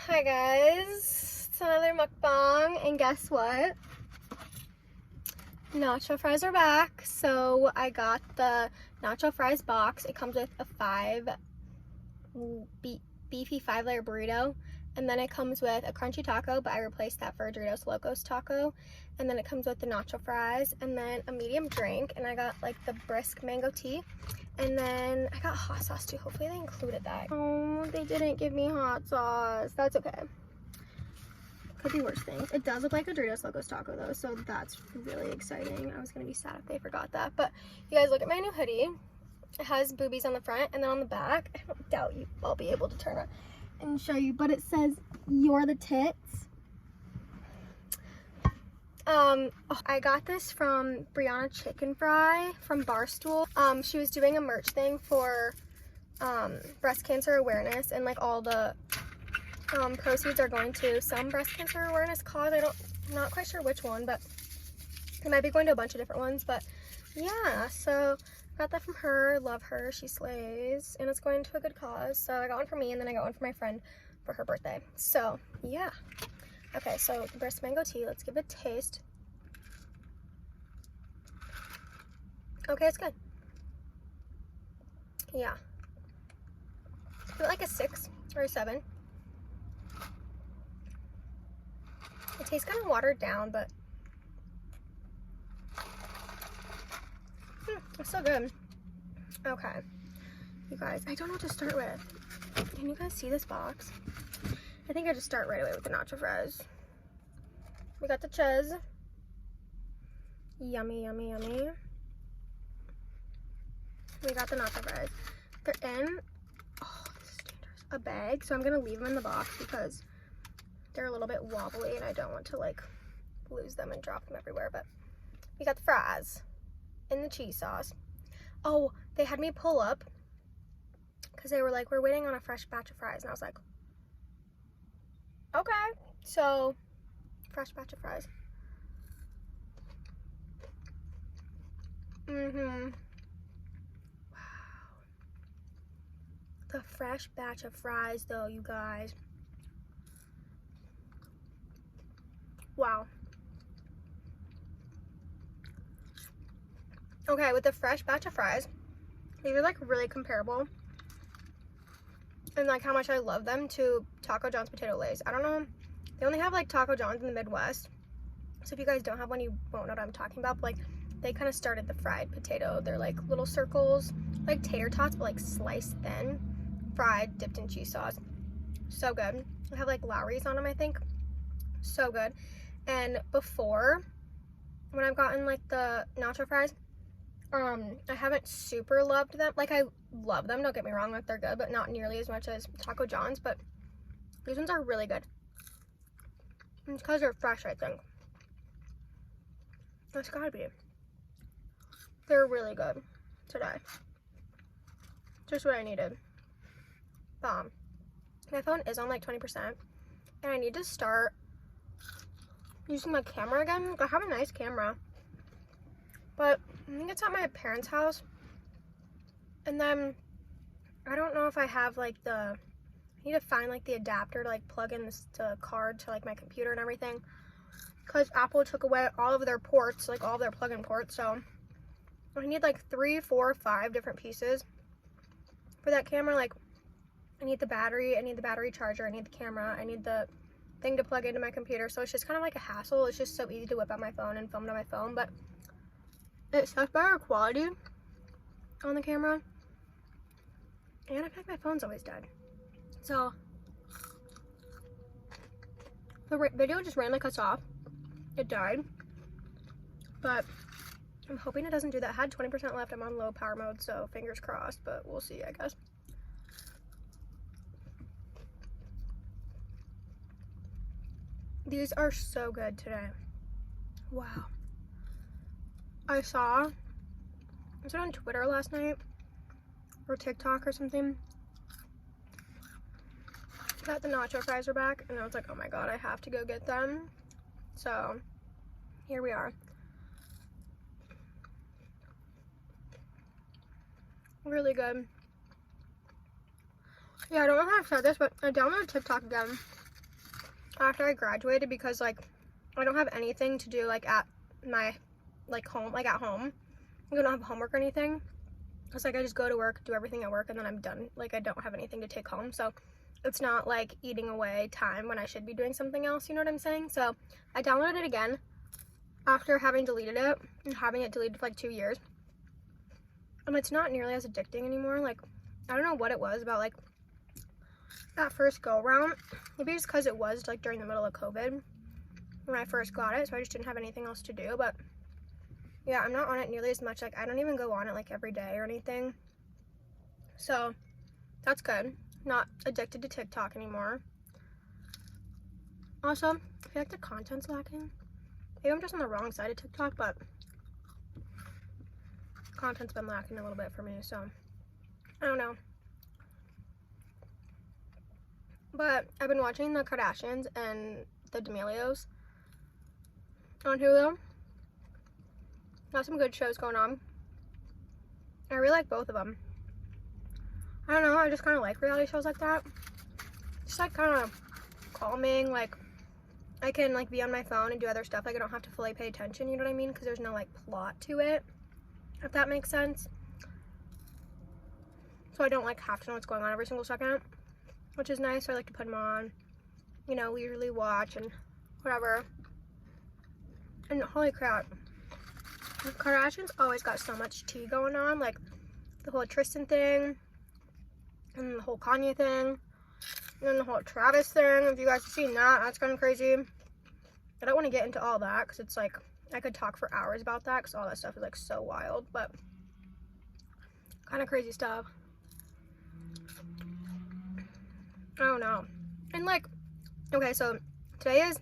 Hi guys, it's another mukbang, and guess what? Nacho fries are back. So I got the nacho fries box. It comes with a beefy 5-layer burrito, and then it comes with a crunchy taco, but I replaced that for a Doritos Locos taco. And then it comes with the nacho fries, and then a medium drink, and I got like the brisk mango tea, and then I got hot sauce too. Hopefully they included that. Oh, they didn't give me hot sauce. That's okay. Could be worse things. It does look like a Doritos Locos taco though, so that's really exciting. I was gonna be sad if they forgot that. But you guys, look at my new hoodie. It has boobies on the front, and then on the back, I don't doubt I'll be able to turn it and show you, but it says "You're the tits." I got this from Brianna Chicken Fry from Barstool. She was doing a merch thing for breast cancer awareness, and like all the proceeds are going to some breast cancer awareness cause. I'm not quite sure which one, but it might be going to a bunch of different ones. But yeah, so got that from her. Love her, she slays, and it's going to a good cause. So I got one for me, and then I got one for my friend for her birthday. So yeah. Okay, so brisk mango tea, let's give it a taste. Okay, it's good. Yeah, give it like a 6 or a 7. It tastes kind of watered down, but it's so good. Okay, you guys, I don't know what to start with. Can you guys see this box? I think I just start right away with the nacho fries. We got the cheese. Yummy, yummy, yummy. We got the nacho fries. They're in, oh, this is dangerous, a bag. So I'm gonna leave them in the box because they're a little bit wobbly and I don't want to like lose them and drop them everywhere. But we got the fries in the cheese sauce. Oh, they had me pull up because they were like, we're waiting on a fresh batch of fries. And I was like, okay. So, fresh batch of fries. Wow. The fresh batch of fries though, you guys. Wow. Okay, with the fresh batch of fries, these are like really comparable. And like how much I love them to Taco John's potato lays. I don't know, they only have like Taco John's in the Midwest. So if you guys don't have one, you won't know what I'm talking about. But like they kind of started the fried potato. They're like little circles, like tater tots, but like sliced thin, fried, dipped in cheese sauce. So good. I have like Lowry's on them, I think. So good. And before, when I've gotten like the nacho fries, I haven't super loved them. Like I love them, don't get me wrong, like they're good, but not nearly as much as Taco John's. But these ones are really good. It's because they're fresh, I think. That's gotta be. They're really good today. Just what I needed. Bomb. My phone is on like 20%, and I need to start using my camera again. I have a nice camera, but I think it's at my parents' house, and then I don't know if I have like I need to find like the adapter to like plug in the card to like my computer and everything, because Apple took away all of their ports, like all of their plug-in ports. So I need like 3, 4, 5 different pieces for that camera. Like I need the battery, I need the battery charger, I need the camera, I need the thing to plug into my computer. So it's just kind of like a hassle. It's just so easy to whip out my phone and film it on my phone, but it's such better quality on the camera, and I feel like my phone's always dead. So the video just randomly cuts off. It died, but I'm hoping it doesn't do that. I had 20% left. I'm on low power mode, so fingers crossed, but we'll see, I guess. These are so good today. Wow. Was it on Twitter last night or TikTok or something, that the nacho fries are back, and I was like, oh my god, I have to go get them. So here we are. Really good. Yeah, I don't know how I've said this, but I downloaded TikTok again after I graduated because, like, I don't have anything to do, like, at my, like, home, like, at home. I don't have homework or anything. It's like I just go to work, do everything at work, and then I'm done. Like, I don't have anything to take home, so it's not, like, eating away time when I should be doing something else, you know what I'm saying? So I downloaded it again after having deleted it and having it deleted for, like, 2 years. And it's not nearly as addicting anymore. Like, I don't know what it was about, like, that first go-around. Maybe it's because it was, like, during the middle of COVID when I first got it, so I just didn't have anything else to do, but yeah, I'm not on it nearly as much. Like, I don't even go on it, like, every day or anything. So, that's good. Not addicted to TikTok anymore. Also, I feel like the content's lacking. Maybe I'm just on the wrong side of TikTok, but content's been lacking a little bit for me, so I don't know. But I've been watching the Kardashians and the D'Amelios on Hulu. Got some good shows going on. I really like both of them. I don't know, I just kind of like reality shows like that. Just like kind of calming, like I can like be on my phone and do other stuff. Like I don't have to fully pay attention, you know what I mean? Because there's no like plot to it, if that makes sense. So I don't like have to know what's going on every single second, which is nice. So I like to put them on, you know, leisurely watch and whatever. And holy crap, the Kardashians always got so much tea going on, like the whole Tristan thing, and the whole Kanye thing, and then the whole Travis thing. If you guys have seen that, that's kind of crazy. I don't want to get into all that, because it's like, I could talk for hours about that, because all that stuff is like so wild, but kind of crazy stuff. I don't know. And like, okay, so today is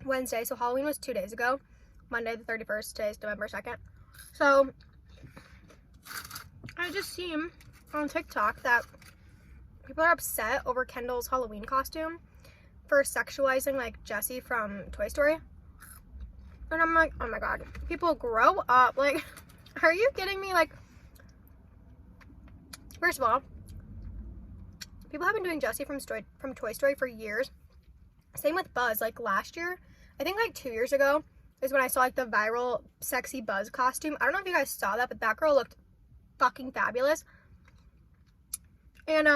Wednesday, so Halloween was 2 days ago. Monday the 31st, today is November 2nd. So, I just seen on TikTok that people are upset over Kendall's Halloween costume for sexualizing, like, Jessie from Toy Story. And I'm like, oh my god, people grow up. Like, are you kidding me? Like, first of all, people have been doing Jessie from Toy Story for years. Same with Buzz. Like, last year, I think like 2 years ago, is when I saw like the viral sexy Buzz costume. I don't know if you guys saw that, but that girl looked fucking fabulous. And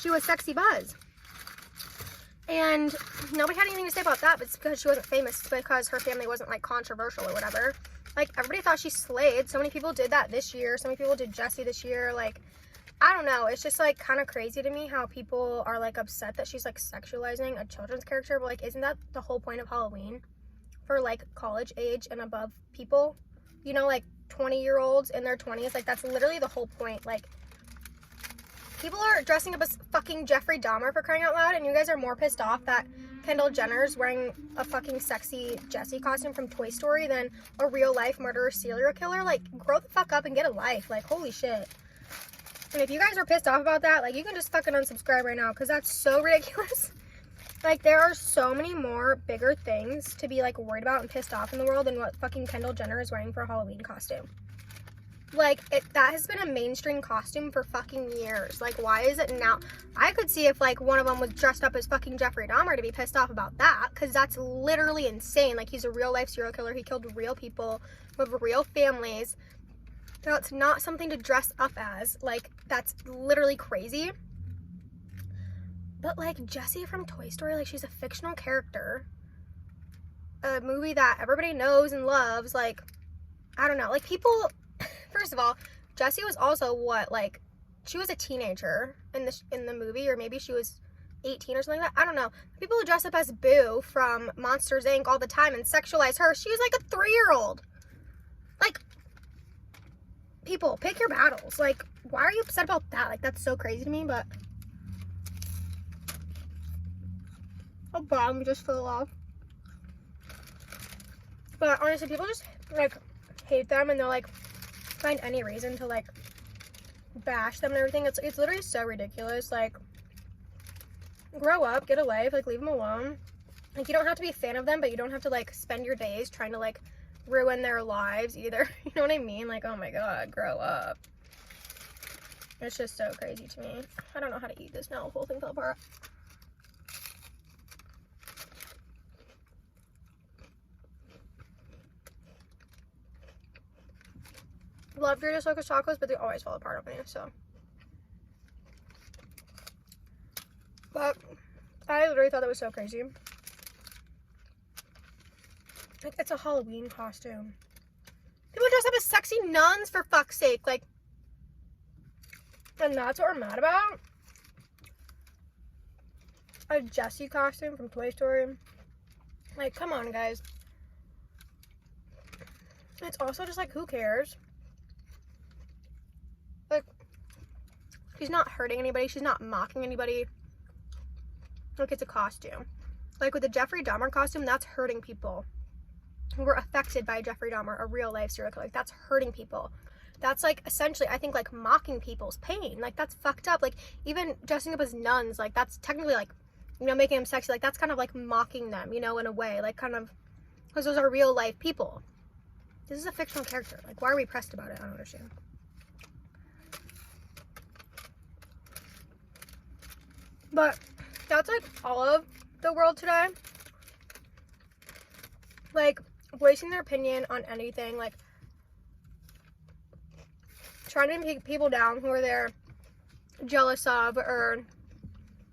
she was sexy Buzz. And nobody had anything to say about that, but it's because she wasn't famous. It's because her family wasn't like controversial or whatever. Like, everybody thought she slayed. So many people did that this year. So many people did Jessie this year. Like, I don't know. It's just like kind of crazy to me how people are like upset that she's like sexualizing a children's character. But like, isn't that the whole point of Halloween? For like college age and above people, you know, like 20-year-olds in their 20s, like that's literally the whole point. Like, people are dressing up as fucking Jeffrey Dahmer, for crying out loud, and you guys are more pissed off that Kendall Jenner's wearing a fucking sexy Jessie costume from Toy Story than a real life murderer serial killer. Like, grow the fuck up and get a life. Like, holy shit. And if you guys are pissed off about that, like, you can just fucking unsubscribe right now, because that's so ridiculous. Like, there are so many more bigger things to be, like, worried about and pissed off in the world than what fucking Kendall Jenner is wearing for a Halloween costume. Like, that has been a mainstream costume for fucking years. Like, why is it now? I could see if, like, one of them was dressed up as fucking Jeffrey Dahmer to be pissed off about that, because that's literally insane. Like, he's a real-life serial killer. He killed real people with real families. That's not something to dress up as. Like, that's literally crazy. But, like, Jessie from Toy Story, like, she's a fictional character. A movie that everybody knows and loves. Like, I don't know. Like, people, first of all, Jessie was also what, like, she was a teenager in the movie, or maybe she was 18 or something like that. I don't know. People who dress up as Boo from Monsters, Inc. all the time and sexualize her, she was like a 3-year-old. Like, people, pick your battles. Like, why are you upset about that? Like, that's so crazy to me, but oh, bomb just fell off. But honestly, people just like hate them, and they'll like find any reason to like bash them and everything. It's literally so ridiculous. Like, grow up, get a life, like leave them alone. Like, you don't have to be a fan of them, but you don't have to like spend your days trying to like ruin their lives either. You know what I mean? Like, oh my god, grow up. It's just so crazy to me. I don't know how to eat this now. The whole thing fell apart. Love Doritos Locos Tacos, but they always fall apart on me, so. But I literally thought that was so crazy. Like, it's a Halloween costume. People dress up as sexy nuns, for fuck's sake. Like, and that's what we're mad about? A Jessie costume from Toy Story. Like, come on, guys. It's also just like, who cares? Like, she's not hurting anybody. She's not mocking anybody. Like, it's a costume. Like, with the Jeffrey Dahmer costume, that's hurting people who were affected by Jeffrey Dahmer, a real life serial killer. Like, that's hurting people. That's, like, essentially, I think, like, mocking people's pain. Like, that's fucked up. Like, even dressing up as nuns, like, that's technically, like, you know, making them sexy. Like, that's kind of, like, mocking them, you know, in a way. Like, kind of, because those are real life people. This is a fictional character. Like, why are we pressed about it? I don't understand. But that's, like, all of the world today. Like, voicing their opinion on anything, like, trying to take people down who are they're jealous of, or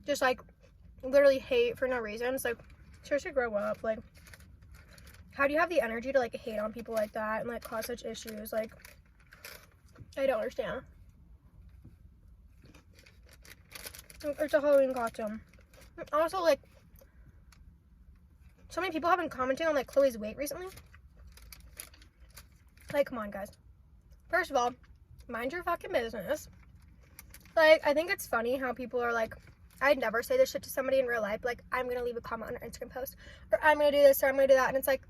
just, like, literally hate for no reason. It's like, seriously, grow up. Like, how do you have the energy to, like, hate on people like that and, like, cause such issues? Like, I don't understand. It's a Halloween costume. Also, like, so many people have been commenting on, like, Chloe's weight recently. Like, come on, guys. First of all, mind your fucking business. Like, I think it's funny how people are like, I'd never say this shit to somebody in real life. Like, I'm gonna leave a comment on an Instagram post, or I'm gonna do this, or I'm gonna do that. And it's like,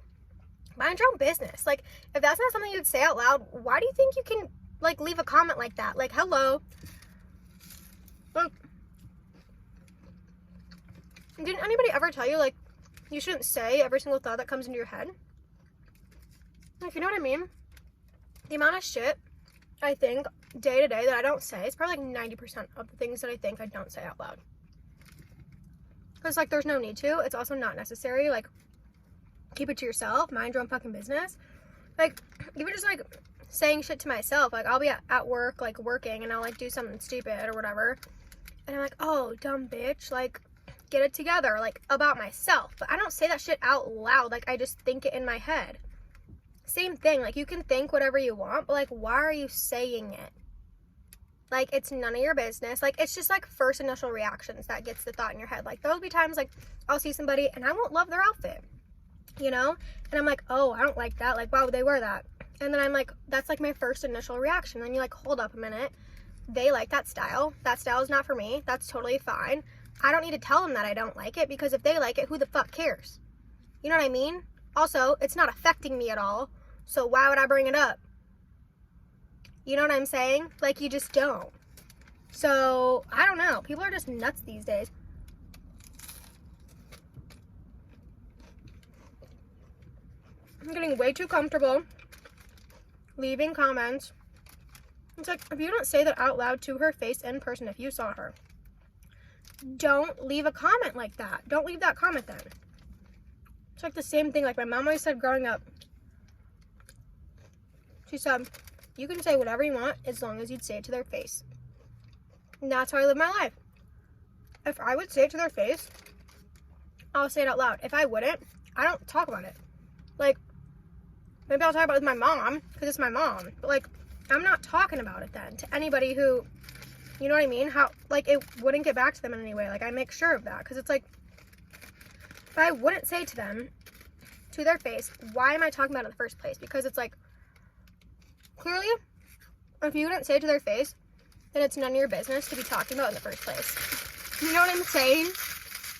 mind your own business. Like, if that's not something you'd say out loud, why do you think you can, like, leave a comment like that? Like, hello. Like, didn't anybody ever tell you, like, you shouldn't say every single thought that comes into your head? Like, you know what I mean? The amount of shit I think day to day that I don't say is probably like 90% of the things that I think I don't say out loud. Because, like, there's no need to. It's also not necessary. Like, keep it to yourself. Mind your own fucking business. Like, even just, like, saying shit to myself. Like, I'll be at work, like, working, and I'll, like, do something stupid or whatever. And I'm like, oh, dumb bitch. Like, get it together. Like, about myself. But I don't say that shit out loud. Like, I just think it in my head. Same thing. Like, you can think whatever you want, but, like, why are you saying it? Like, it's none of your business. Like, it's just, like, first initial reactions that gets the thought in your head. Like, there'll be times, like, I'll see somebody and I won't love their outfit, you know? And I'm like, oh, I don't like that. Like, why would they wear that? And then I'm like, that's, like, my first initial reaction. Then you, like, hold up a minute. They like that style. That style is not for me. That's totally fine. I don't need to tell them that I don't like it, because if they like it, who the fuck cares? You know what I mean? Also, it's not affecting me at all. So why would I bring it up? You know what I'm saying? Like, you just don't. So, I don't know. People are just nuts these days. I'm getting way too comfortable leaving comments. It's like, if you don't say that out loud to her face in person, if you saw her, don't leave a comment like that. Don't leave that comment then. It's like the same thing. Like, my mom always said growing up. She said, you can say whatever you want as long as you'd say it to their face. And that's how I live my life. If I would say it to their face, I'll say it out loud. If I wouldn't, I don't talk about it. Like, maybe I'll talk about it with my mom, because it's my mom. But, like, I'm not talking about it then to anybody who, you know what I mean? How, like, it wouldn't get back to them in any way. Like, I make sure of that. Because it's like, if I wouldn't say to them, to their face, why am I talking about it in the first place? Because it's like, clearly, if you wouldn't say it to their face, then it's none of your business to be talking about it in the first place. You know what I'm saying?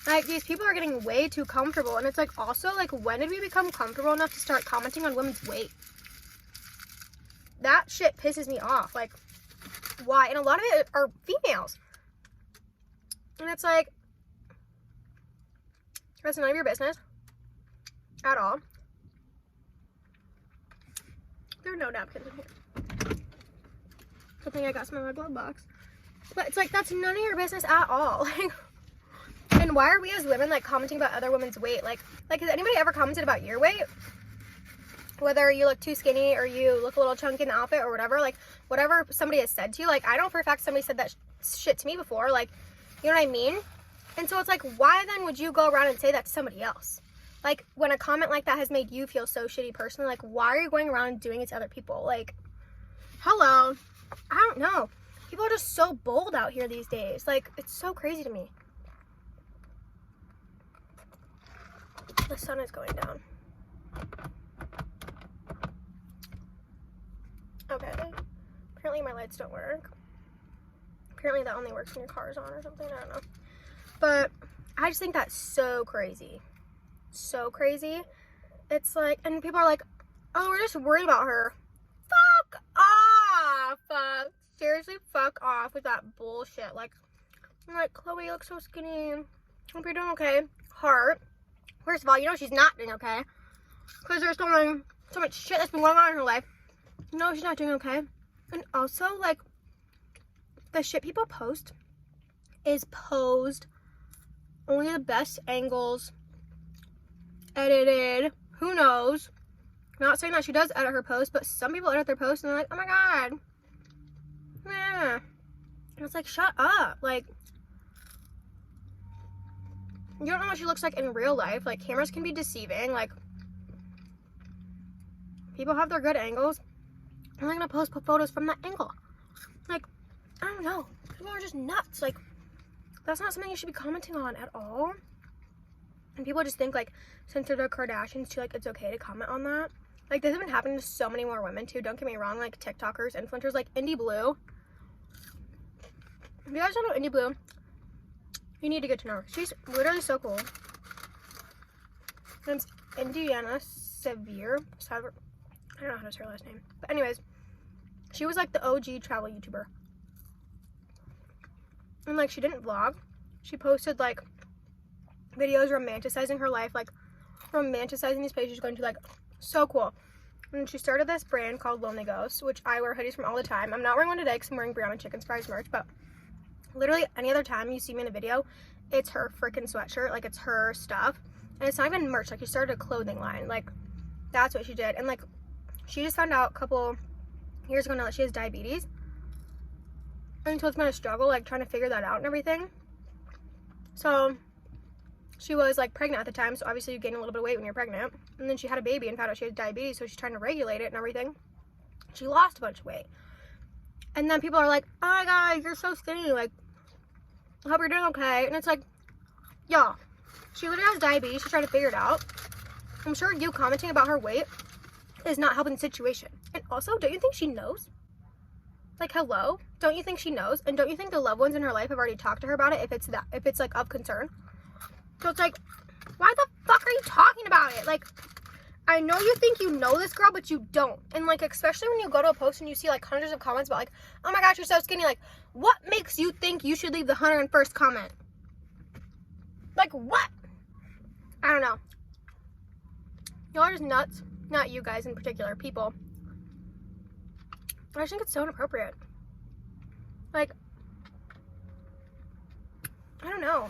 Like, these people are getting way too comfortable. And it's like, also, like, when did we become comfortable enough to start commenting on women's weight? That shit pisses me off. Like, why? And a lot of it are females. And it's like, that's none of your business at all. There are no napkins in here. Good thing I got some in my glove box. But it's like, that's none of your business at all. Like, and why are we as women, like, commenting about other women's weight? Like, has anybody ever commented about your weight? Whether you look too skinny or you look a little chunky in the outfit or whatever, like, whatever somebody has said to you, like, I know for a fact somebody said that shit to me before, like, you know what I mean? And so it's like, why then would you go around and say that to somebody else? Like, when a comment like that has made you feel so shitty personally, like, why are you going around and doing it to other people? Like, hello? I don't know. People are just so bold out here these days. Like, it's so crazy to me. The sun is going down. Okay. Apparently my lights don't work. Apparently that only works when your car is on or something. I don't know. But I just think that's so crazy. So crazy. It's like, and people are like, oh, we're just worried about her. Fuck off. Seriously, fuck off with that bullshit. Like, I'm like, Chloe, you look so skinny. Hope you're doing okay. Heart. First of all, you know she's not doing okay. Because there's so much shit that's been going on in her life. No, she's not doing okay. And also, like, the shit people post is posed. Only the best angles. Edited. Who knows? Not saying that she does edit her post, but some people edit their posts and they're like, oh my god. Yeah. And it's like, shut up. Like, you don't know what she looks like in real life. Like, cameras can be deceiving. Like, people have their good angles. I'm not gonna post photos from that angle. Like, I don't know. People are just nuts. Like, that's not something you should be commenting on at all. And people just think, like, since they're the Kardashians too, like, it's okay to comment on that. Like, this has been happening to so many more women too. Don't get me wrong. Like, TikTokers, influencers, like Indie Blue. If you guys don't know Indie Blue, you need to get to know her. She's literally so cool. Her name's Indiana Sevier. I don't know how to say her last name. But anyways, she was like the OG travel YouTuber. And like, she didn't vlog. She posted like videos romanticizing her life, like romanticizing these places she's going to, like, so cool. And she started this brand called Lonely Ghost, which I wear hoodies from all the time. I'm not wearing one today because I'm wearing Brianna Chicken Fries merch, but literally any other time you see me in a video, it's her freaking sweatshirt. Like, it's her stuff. And it's not even merch. Like, she started a clothing line. Like, that's what she did. And like, she just found out a couple years ago now that she has diabetes. And so it's been a struggle, like, trying to figure that out and everything. So she was like pregnant at the time, so obviously you gain a little bit of weight when you're pregnant. And then she had a baby and found out she has diabetes, so she's trying to regulate it and everything. She lost a bunch of weight. And then people are like, oh my god, you're so skinny, like, I hope you're doing okay. And it's like, y'all, she literally has diabetes. She's trying to figure it out. I'm sure you commenting about her weight is not helping the situation. And also, don't you think she knows? Like, hello? Don't you think she knows? And don't you think the loved ones in her life have already talked to her about it if it's like of concern? So it's like, why the fuck are you talking about it? Like, I know you think you know this girl, but you don't. And like, especially when you go to a post and you see like hundreds of comments about like, oh my gosh, you're so skinny. Like, what makes you think you should leave the 101st comment? Like, what? I don't know. Y'all are just nuts. Not you guys in particular, people. I just think it's so inappropriate. Like, I don't know.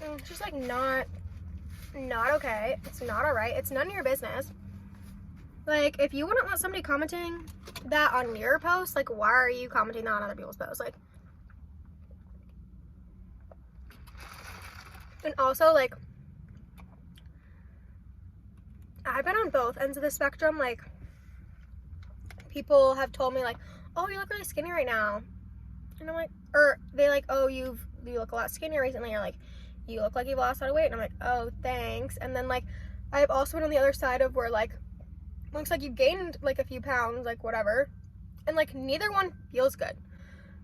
It's just like not okay. It's not alright. It's none of your business. Like, if you wouldn't want somebody commenting that on your post, like, why are you commenting that on other people's posts? Like, and also, like, I've been on both ends of the spectrum. Like, people have told me like, oh, you look really skinny right now. And I'm like, or they like, oh, you look a lot skinnier recently. Or like, you look like you've lost a lot of weight. And I'm like, oh, thanks. And then like, I've also been on the other side of where like, looks like you gained like a few pounds, like whatever. And like, neither one feels good.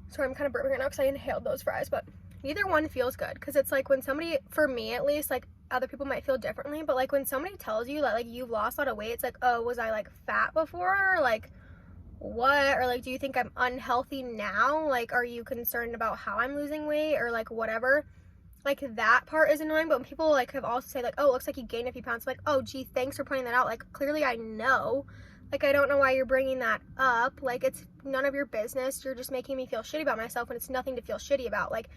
Sorry, I'm kind of burping right now because I inhaled those fries, but neither one feels good. Because it's like when somebody, for me at least, like other people might feel differently, but like when somebody tells you that like you've lost a lot of weight, it's like, oh, was I like fat before? Or like, what? Or like, do you think I'm unhealthy now? Like, are you concerned about how I'm losing weight or like whatever? Like, that part is annoying. But when people like have also said like, oh, it looks like you gained a few pounds, like, oh gee, thanks for pointing that out. Like, clearly I know. Like, I don't know why you're bringing that up. Like, it's none of your business. You're just making me feel shitty about myself when it's nothing to feel shitty about. Like,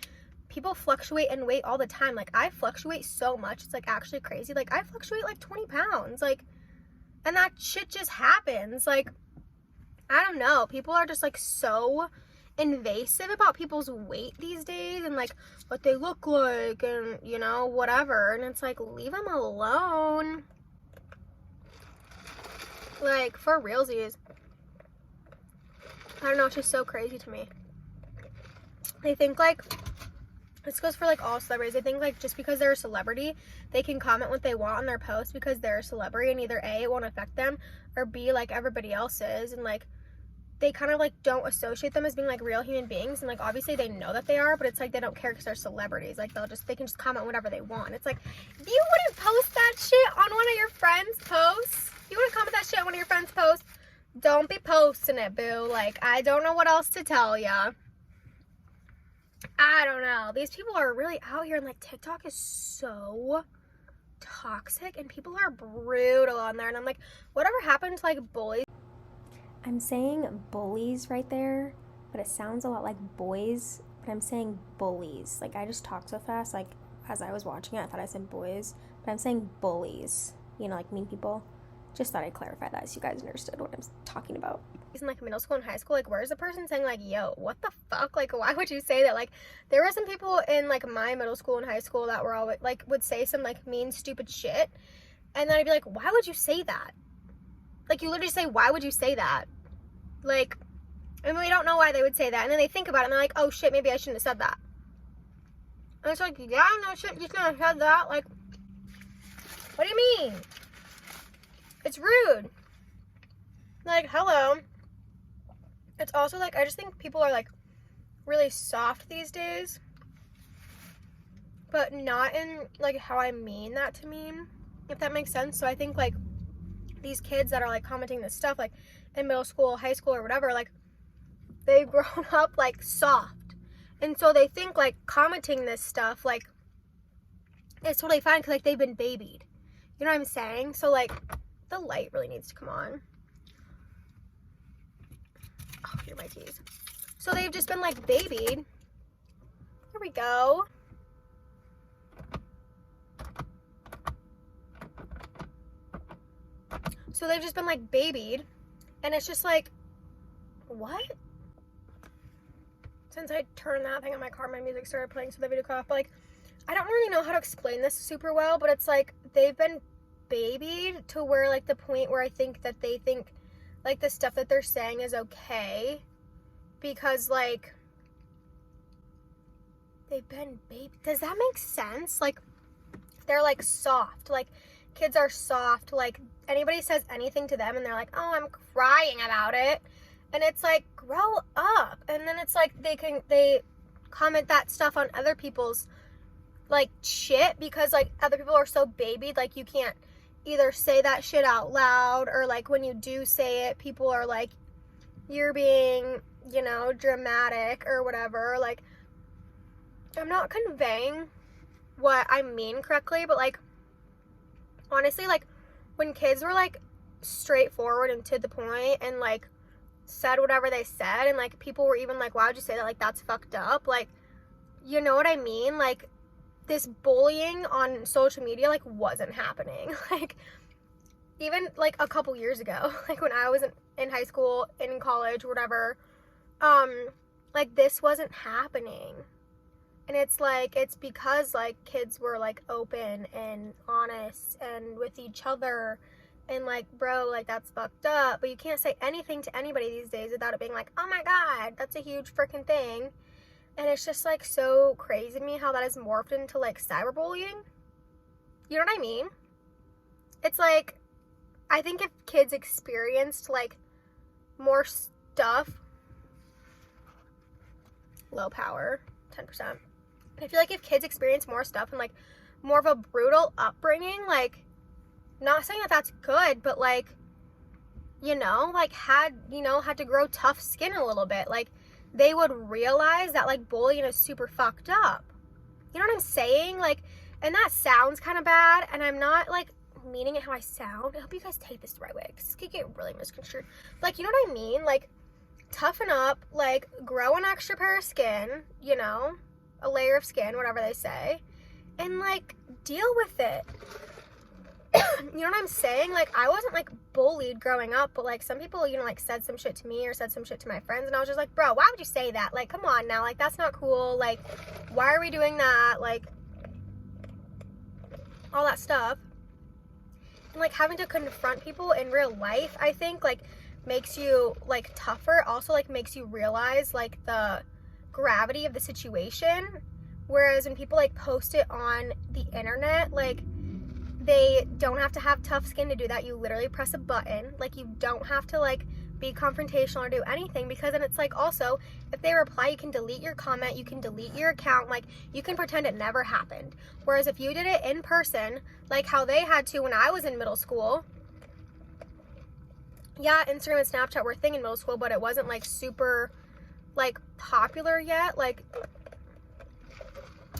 people fluctuate in weight all the time. Like, I fluctuate so much. It's, like, actually crazy. Like, I fluctuate, like, 20 pounds. Like, and that shit just happens. Like, I don't know. People are just, like, so invasive about people's weight these days and, like, what they look like and, you know, whatever. And it's, like, leave them alone. Like, for realsies. I don't know, it's just so crazy to me. They think, like, this goes for, like, all celebrities. They think, like, just because they're a celebrity, they can comment what they want on their post because they're a celebrity, and either A, it won't affect them, or B, like, everybody else is. And, like, they kind of, like, don't associate them as being, like, real human beings. And, like, obviously they know that they are, but it's, like, they don't care because they're celebrities. Like, they can just comment whatever they want. It's, like, if you wouldn't post that shit on one of your friends' posts, you want to comment that shit on one of your friends' posts, don't be posting it, boo. Like, I don't know what else to tell ya. I don't know. These people are really out here, and, like, TikTok is so toxic, and people are brutal on there. And I'm like, whatever happened to, like, bullies? I'm saying bullies right there, but it sounds a lot like boys, but I'm saying bullies. Like, I just talked so fast, like, as I was watching it, I thought I said boys, but I'm saying bullies. You know, like, mean people. Just thought I'd clarify that so you guys understood what I'm talking about. In, like, middle school and high school, like, where's the person saying, like, yo, what the fuck? Like, why would you say that? Like, there were some people in, like, my middle school and high school that were always, like, would say some, like, mean, stupid shit. And then I'd be like, why would you say that? Like, you literally say, why would you say that? Like, and we don't know why they would say that. And then they think about it, and they're like, oh, shit, maybe I shouldn't have said that. And it's like, yeah, no shit, you shouldn't have said that. Like, what do you mean? It's rude. Like, hello. It's also, like, I just think people are, like, really soft these days. But not in, like, how I mean that to mean, if that makes sense. So I think, like, these kids that are, like, commenting this stuff, like, in middle school, high school, or whatever, like, they've grown up, like, soft. And so they think, like, commenting this stuff, like, it's totally fine because, like, they've been babied. You know what I'm saying? So, like, the light really needs to come on. Oh, here are my keys. So they've just been, like, babied. Here we go. So they've just been, like, babied. And it's just like, what? Since I turned that thing on my car, my music started playing, so the video cut off. But, like, I don't really know how to explain this super well, but it's like they've been babied to where, like, the point where I think that they think, like, the stuff that they're saying is okay because, like, they've been babied. Does that make sense? Like, they're, like, soft. Like, kids are soft. Like, anybody says anything to them and they're like, oh, I'm crying about it. And it's like, grow up. And then it's like they comment that stuff on other people's, like, shit because, like, other people are so babied, like, you can't either say that shit out loud or, like, when you do say it, people are like, you're being, you know, dramatic or whatever. Like, I'm not conveying what I mean correctly, but, like, honestly, like, when kids were, like, straightforward and to the point and, like, said whatever they said and, like, people were even like, why would you say that? Like, that's fucked up. Like, you know what I mean? Like, this bullying on social media, like, wasn't happening. Like, even, like, a couple years ago, like, when I was in high school, in college, whatever, like, this wasn't happening. And it's, like, it's because, like, kids were, like, open and honest and with each other and, like, bro, like, that's fucked up. But you can't say anything to anybody these days without it being like, oh, my God, that's a huge freaking thing. And it's just, like, so crazy to me how that has morphed into, like, cyberbullying. You know what I mean? It's, like, I think if kids experienced, like, more stuff, low power, 10%. I feel like if kids experience more stuff and, like, more of a brutal upbringing, like, not saying that that's good, but, like, you know, like, had to grow tough skin a little bit, like, they would realize that, like, bullying is super fucked up. You know what I'm saying? Like, and that sounds kind of bad, and I'm not, like, meaning it how I sound. I hope you guys take this the right way, because this could get really misconstrued. Like, you know what I mean? Like, toughen up, like, grow an extra pair of skin, you know, a layer of skin, whatever they say, and, like, deal with it. You know what I'm saying? Like, I wasn't, like, bullied growing up, but, like, some people, you know, like, said some shit to me or said some shit to my friends, and I was just like, bro, why would you say that? Like, come on now. Like, that's not cool. Like, why are we doing that? Like, all that stuff. And, like, having to confront people in real life, I think, like, makes you, like, tougher. Also, like, makes you realize, like, the gravity of the situation. Whereas when people, like, post it on the internet, like, they don't have to have tough skin to do that. You literally press a button. Like, you don't have to, like, be confrontational or do anything, because then it's like, also, if they reply, you can delete your comment, you can delete your account, like, you can pretend it never happened. Whereas if you did it in person, like how they had to when I was in middle school, yeah, Instagram and Snapchat were a thing in middle school, but it wasn't, like, super, like, popular yet. Like,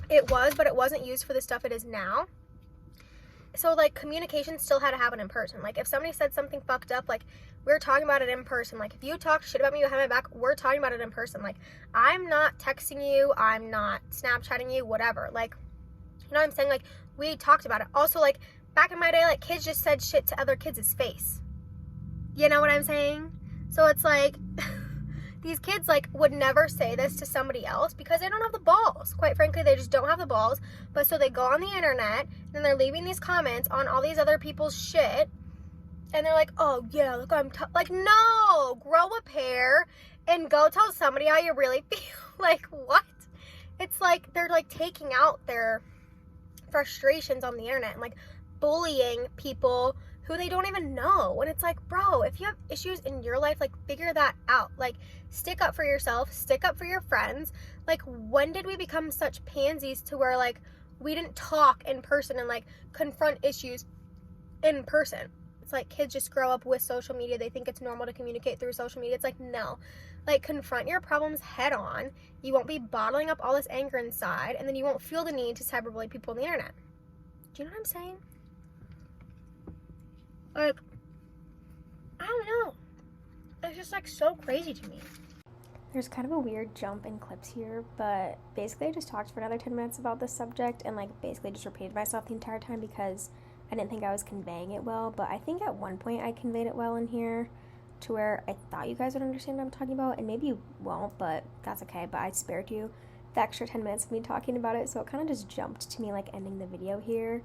it was, but it wasn't used for the stuff it is now. So, like, communication still had to happen in person. Like, if somebody said something fucked up, like, we're talking about it in person. Like, if you talk shit about me behind my back, we're talking about it in person. Like, I'm not texting you, I'm not Snapchatting you, whatever. Like, you know what I'm saying? Like, we talked about it. Also, like, back in my day, like, kids just said shit to other kids' face. You know what I'm saying? So it's like, these kids, like, would never say this to somebody else because they don't have the balls. Quite frankly, they just don't have the balls. But so they go on the internet and they're leaving these comments on all these other people's shit. And they're like, oh, yeah, look, I'm tough. Like, no, grow a pair and go tell somebody how you really feel. Like, what? It's like they're, like, taking out their frustrations on the internet and, like, bullying people who they don't even know. And it's like, bro, if you have issues in your life, like, figure that out. Like, stick up for yourself, stick up for your friends. Like, when did we become such pansies to where, like, we didn't talk in person and, like, confront issues in person? It's like kids just grow up with social media. They think it's normal to communicate through social media. It's like, no. Like, confront your problems head on. You won't be bottling up all this anger inside, and then you won't feel the need to cyberbully people on the internet. Do you know what I'm saying? Like, I don't know. It's just, like, so crazy to me. There's kind of a weird jump in clips here, but basically I just talked for another 10 minutes about this subject and, like, basically just repeated myself the entire time because I didn't think I was conveying it well, but I think at one point I conveyed it well in here to where I thought you guys would understand what I'm talking about, and maybe you won't, but that's okay. But I spared you the extra 10 minutes of me talking about it, so it kind of just jumped to me, like, ending the video here.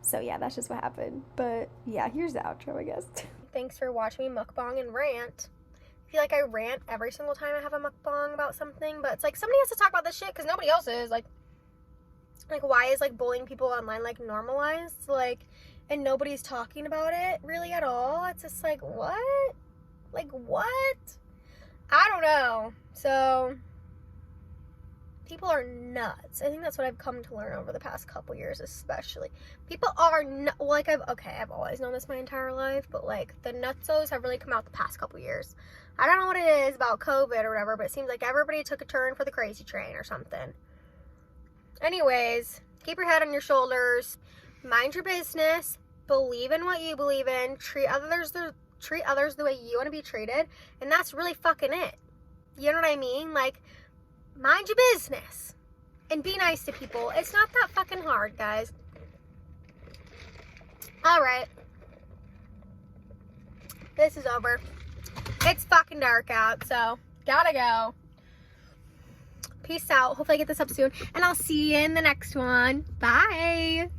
So yeah, that's just what happened. But yeah, here's the outro, I guess. Thanks for watching me mukbang and rant. I feel like I rant every single time I have a mukbang about something, but it's like somebody has to talk about this shit because nobody else is. Like, why is, like, bullying people online, like, normalized? Like, and nobody's talking about it really at all. It's just like, what? Like, what? I don't know. So, people are nuts. I think that's what I've come to learn over the past couple years, especially. People are like, I've always known this my entire life, but, like, the nutsos have really come out the past couple years. I don't know what it is about COVID or whatever, but it seems like everybody took a turn for the crazy train or something. Anyways, keep your head on your shoulders, mind your business, believe in what you believe in, treat others the way you want to be treated, and that's really fucking it. You know what I mean? Like, mind your business and be nice to people. It's not that fucking hard, guys. Alright. This is over. It's fucking dark out, so gotta go. Peace out. Hopefully I get this up soon. And I'll see you in the next one. Bye.